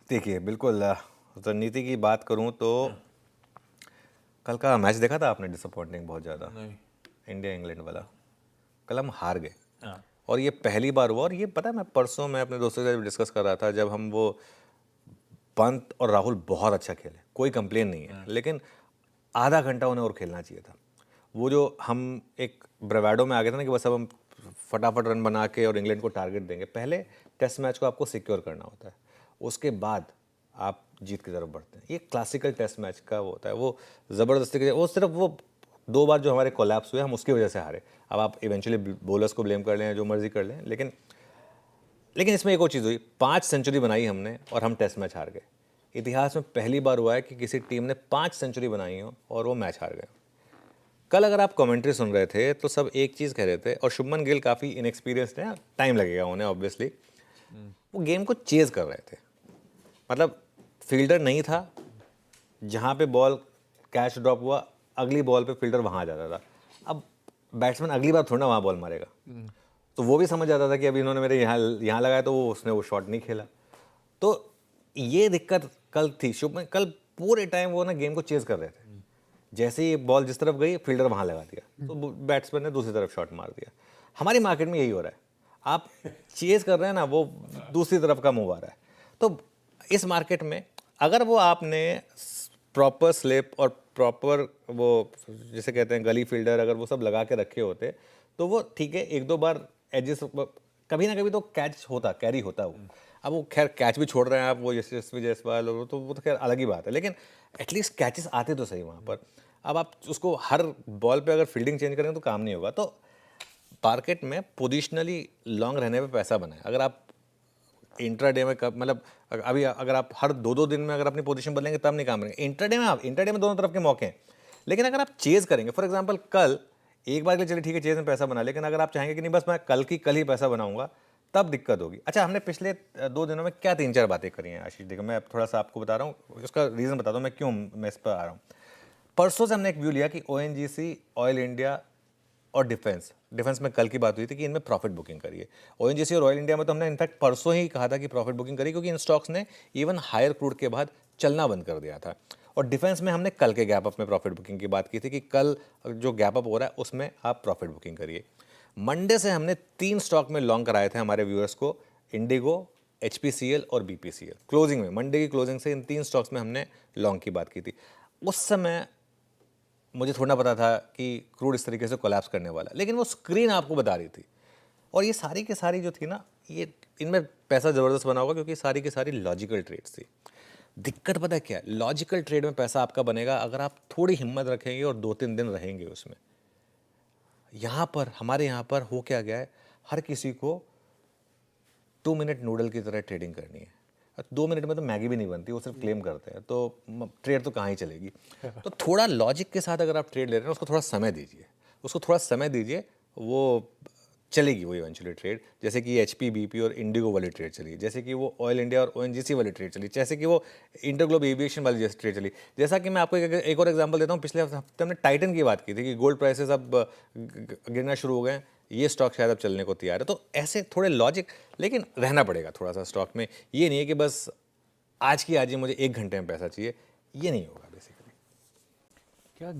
देखिए बिल्कुल रणनीति की बात करूं तो कल का मैच देखा था आपने? डिसअपॉइंटिंग बहुत ज़्यादा, नहीं। इंडिया इंग्लैंड वाला। कल हम हार गए हाँ। और ये पहली बार हुआ। और ये पता है, मैं परसों मैं अपने दोस्तों से डिस्कस कर रहा था, जब हम वो पंत और राहुल बहुत अच्छा खेले, कोई कंप्लेन नहीं है, लेकिन आधा घंटा उन्हें और खेलना चाहिए था। वो जो हम एक ब्रेवाडो में आ गए थे ना कि बस अब हम फटाफट रन बना के और इंग्लैंड को टारगेट देंगे। पहले टेस्ट मैच को आपको सिक्योर करना होता है, उसके बाद आप जीत की तरफ बढ़ते हैं। ये क्लासिकल टेस्ट मैच का वो होता है, वो ज़बरदस्ती के वो सिर्फ वो 2 बार जो हमारे कोलैप्स हुए हम उसकी वजह से हारे। अब आप इवेंचुअली बॉलर्स को ब्लेम कर लें, जो मर्जी कर लें, लेकिन इसमें एक और चीज़ हुई, 5 सेंचुरी बनाई हमने और हम टेस्ट मैच हार गए। इतिहास में पहली बार हुआ है कि किसी टीम ने 5 सेंचुरी बनाई हो और वो मैच हार गए। कल अगर आप कमेंट्री सुन रहे थे तो सब एक चीज़ कह रहे थे, और शुभमन गिल काफ़ी इनएक्सपीरियंस्ड है, टाइम लगेगा उन्हें ऑब्वियसली, वो गेम को चेज़ कर रहे थे। मतलब फील्डर नहीं था, जहाँ पे बॉल कैच ड्रॉप हुआ अगली बॉल पे फील्डर वहाँ आ जाता था। अब बैट्समैन अगली बार थोड़ा ना वहाँ बॉल मारेगा, तो वो भी समझ जाता था कि अभी इन्होंने मेरे यहाँ लगाया तो वो उसने वो शॉट नहीं खेला। तो ये दिक्कत कल थी। शुभमन कल पूरे टाइम वो ना गेम को चेज़ कर रहे थे। जैसे ही बॉल जिस तरफ गई फील्डर वहाँ लगा दिया, तो बैट्समैन ने दूसरी तरफ शॉट मार दिया। हमारी मार्केट में यही हो रहा है, आप चेज़ कर रहे हैं ना, वो दूसरी तरफ का मूव आ रहा है। तो इस मार्केट में अगर वो आपने प्रॉपर स्लिप और प्रॉपर वो जिसे कहते हैं गली फील्डर अगर वो सब लगा के रखे होते तो वो ठीक है, 1-2 बार एडजस्ट, कभी ना कभी तो कैच होता, कैरी होता वो। अब वो खैर कैच भी छोड़ रहे हैं आप, वो यशस्वी जायसवाल, और तो वो तो खैर अलग ही बात है, लेकिन एटलीस्ट कैचेस आते तो सही वहाँ पर। अब आप उसको हर बॉल पे अगर फील्डिंग चेंज करेंगे तो काम नहीं होगा। तो मार्केट में पोजिशनली लॉन्ग रहने पे पैसा बनाए। अगर आप इंट्राडे में मतलब अभी अगर आप हर 2-2 दिन में अगर अपनी पोजीशन बदलेंगे तब नहीं काम रहेंगे। इंट्राडे में दोनों तरफ के मौके हैं, लेकिन अगर आप चेज करेंगे, फॉर एग्जांपल कल एक बार के लिए चलिए ठीक है चेज में पैसा बना, लेकिन अगर आप चाहेंगे कि नहीं बस मैं कल ही पैसा बनाऊंगा, तब दिक्कत होगी। अच्छा, हमने पिछले 2 दिनों में क्या 3-4 बातें करी हैं आशीष, देखो मैं थोड़ा सा आपको बता रहा हूँ, उसका रीज़न बताता हूँ मैं क्यों मैं इस पर आ रहा हूँ। परसों से हमने एक व्यू लिया कि ओएनजीसी, ऑयल इंडिया और डिफेंस में कल की बात हुई थी कि इनमें प्रॉफिट बुकिंग करिए। ओएनजीसी और ऑयल इंडिया में तो हमने इनफैक्ट परसों ही कहा था कि प्रॉफिट बुकिंग करिए, क्योंकि इन स्टॉक्स ने इवन हायर क्रूड के बाद चलना बंद कर दिया था। और डिफेंस में हमने कल के गैप अप में प्रॉफिट बुकिंग की बात की थी कि कल जो गैप अप हो रहा है उसमें आप प्रॉफिट बुकिंग करिए। मंडे से हमने 3 स्टॉक में लॉन्ग कराए थे हमारे व्यूअर्स को, इंडिगो, एचपीसीएल और बीपीसीएल। क्लोजिंग में, मंडे की क्लोजिंग से इन 3 स्टॉक्स में हमने लॉन्ग की बात की थी। उस समय मुझे थोड़ा पता था कि क्रूड इस तरीके से कोलैप्स करने वाला, लेकिन वो स्क्रीन आपको बता रही थी। और ये सारी की सारी जो थी ना, ये इनमें पैसा ज़बरदस्त बना होगा क्योंकि सारी की सारी लॉजिकल ट्रेड्स थी। दिक्कत पता है क्या है? लॉजिकल ट्रेड में पैसा आपका बनेगा अगर आप थोड़ी हिम्मत रखेंगे और 2-3 दिन रहेंगे उसमें। हमारे यहाँ पर हो क्या गया है, हर किसी को 2 मिनट नूडल की तरह ट्रेडिंग करनी है। 2 मिनट में तो मैगी भी नहीं बनती, वो सिर्फ क्लेम करते हैं, तो ट्रेड तो कहाँ ही चलेगी। तो थोड़ा लॉजिक के साथ अगर आप ट्रेड ले रहे हैं उसको थोड़ा समय दीजिए, वो चलेगी वो इवेंचुअली ट्रेड। जैसे कि एचपी, बीपी और इंडिगो वाली ट्रेड चली, जैसे कि वो ऑयल इंडिया और ओएनजीसी वाली ट्रेड चली, जैसे कि वो इंटरग्लोब एविएशन वाली जैसी ट्रेड चली। जैसा कि मैं आपको एक और एग्जांपल देता हूँ, पिछले हफ्ते हमने टाइटन की बात की थी कि गोल्ड प्राइसेस अब गिरना शुरू हो गए हैं, ये स्टॉक शायद अब चलने को तैयार है। तो ऐसे थोड़े लॉजिक, लेकिन रहना पड़ेगा थोड़ा सा स्टॉक में। ये नहीं है कि बस आज की आज ही मुझे 1 घंटे में पैसा चाहिए, ये नहीं होगा बेसिकली। क्या